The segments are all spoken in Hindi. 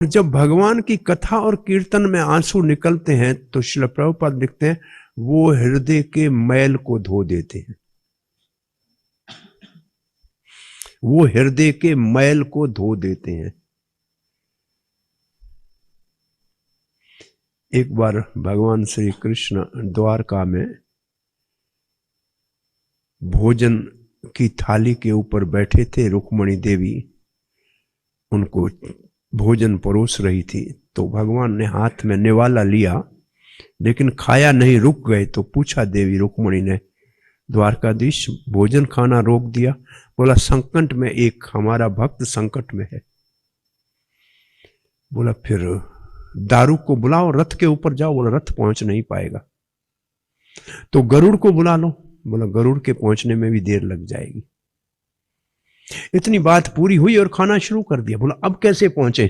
जब भगवान की कथा और कीर्तन में आंसू निकलते हैं तो श्रील प्रभुपाद लिखते हैं वो हृदय के मैल को धो देते हैं, वो हृदय के मैल को धो देते हैं। एक बार भगवान श्री कृष्ण द्वारका में भोजन की थाली के ऊपर बैठे थे, रुक्मणी देवी उनको भोजन परोस रही थी, तो भगवान ने हाथ में निवाला लिया लेकिन खाया नहीं, रुक गए। तो पूछा देवी रुक्मणी ने, द्वारकाधीश भोजन खाना रोक दिया? बोला संकट में एक हमारा भक्त संकट में है। बोला फिर दारू को बुलाओ, रथ के ऊपर जाओ। बोला रथ पहुंच नहीं पाएगा। तो गरुड़ को बुला लो। बोला गरुड़ के पहुंचने में भी देर लग जाएगी। इतनी बात पूरी हुई और खाना शुरू कर दिया। बोला अब कैसे पहुंचे?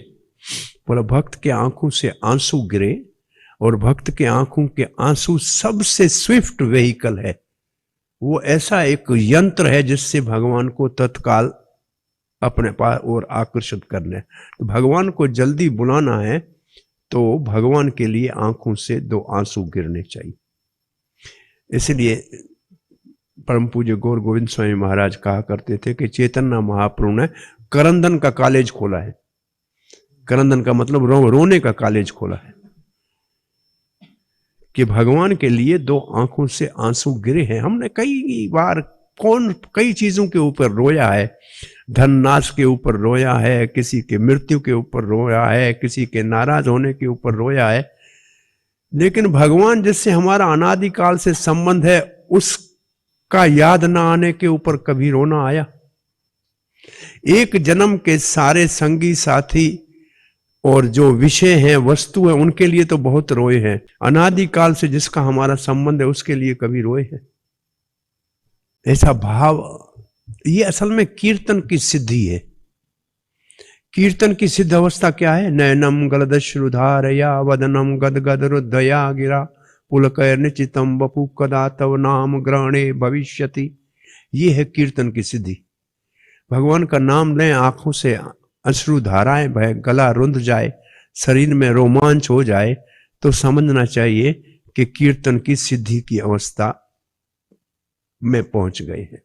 बोला भक्त के आंखों से आंसू गिरे और भक्त के आंखों के आंसू सबसे स्विफ्ट व्हीकल है, वो ऐसा एक यंत्र है जिससे भगवान को तत्काल अपने पास और आकर्षित करना है। तो भगवान को जल्दी बुलाना है तो भगवान के लिए आंखों से दो आंसू गिरने चाहिए। इसलिए परम पूज्य गौर गोविंद स्वामी महाराज कहा करते थे कि चैतन्य महाप्रभु ने करंदन का कॉलेज खोला है। करंदन का मतलब रोने का कॉलेज खोला है कि भगवान के लिए दो आंखों से आंसू गिरे हैं। हमने कई बार कई चीजों के ऊपर रोया है, धन नाश के ऊपर रोया है, किसी के मृत्यु के ऊपर रोया है, किसी के नाराज होने के ऊपर रोया है, लेकिन भगवान जिससे हमारा अनादिकाल से संबंध है उसका याद ना आने के ऊपर कभी रोना आया? एक जन्म के सारे संगी साथी और जो विषय हैं, वस्तु है, उनके लिए तो बहुत रोए हैं। अनादिकाल से जिसका हमारा संबंध है उसके लिए कभी रोए हैं? ऐसा भाव, ये असल में कीर्तन की सिद्धि है। कीर्तन की सिद्ध अवस्था क्या है? नयनम गलदश्रुधारया वदनम गदगद रुद्धया गिरा पुलकैर निचितम वपु कदा तव नाम ग्रहणे भविष्यति। ये है कीर्तन की सिद्धि। भगवान का नाम लें, आंखों से अश्रु धाराएं बहे, गला रुंध जाए, शरीर में रोमांच हो जाए, तो समझना चाहिए कि कीर्तन की सिद्धि की अवस्था में पहुंच गए हैं।